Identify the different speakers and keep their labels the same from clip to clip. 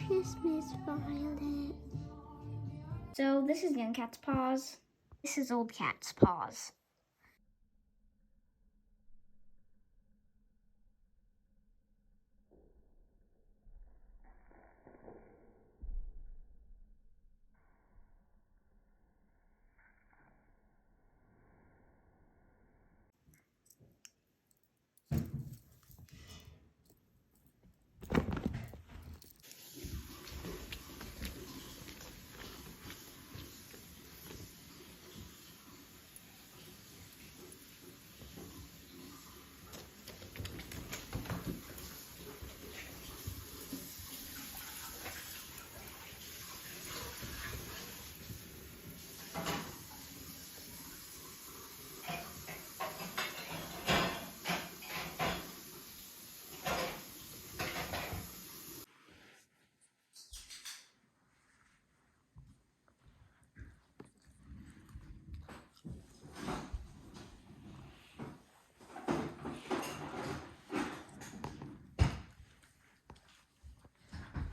Speaker 1: Christmas, Violet.
Speaker 2: So this is young cat's paws. This is old cat's paws.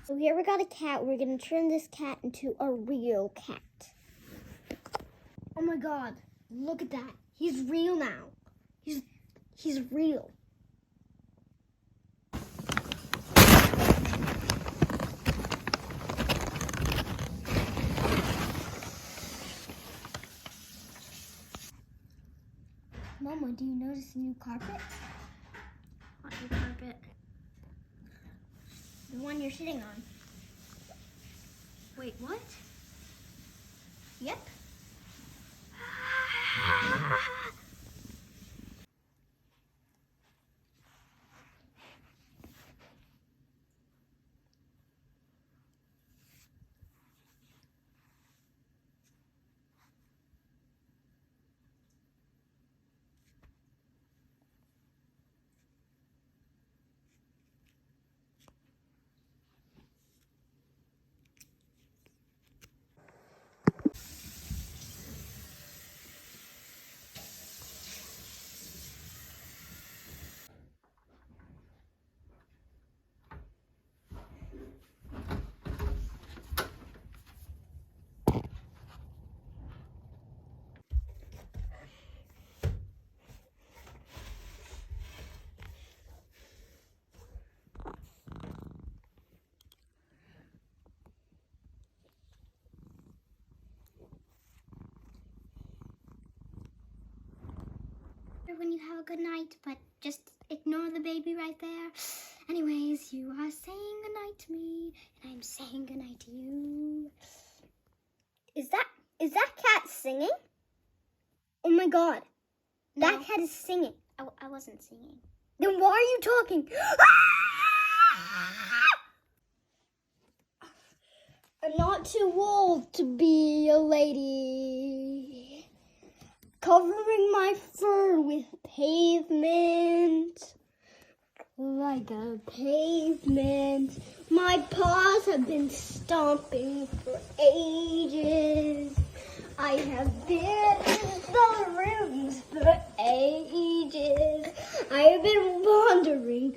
Speaker 1: So here we got a cat. We're gonna turn this cat into a real cat. Oh my God, look at that. He's real now. He's real. Mama, do you notice a new carpet?
Speaker 2: What new carpet?
Speaker 1: The one you're sitting on.
Speaker 2: Wait, what?
Speaker 1: Yep. When you have a good night, but just ignore the baby right there. Anyways, you are saying goodnight to me, and I'm saying goodnight to you. Is that cat singing? Oh my God, that
Speaker 2: No.
Speaker 1: cat is singing.
Speaker 2: I wasn't singing.
Speaker 1: Then why are you talking? I'm not too old to be a lady. Covering my fur with pavement, like a pavement. My paws have been stomping for ages. I have been in the rooms for ages. I have been wandering,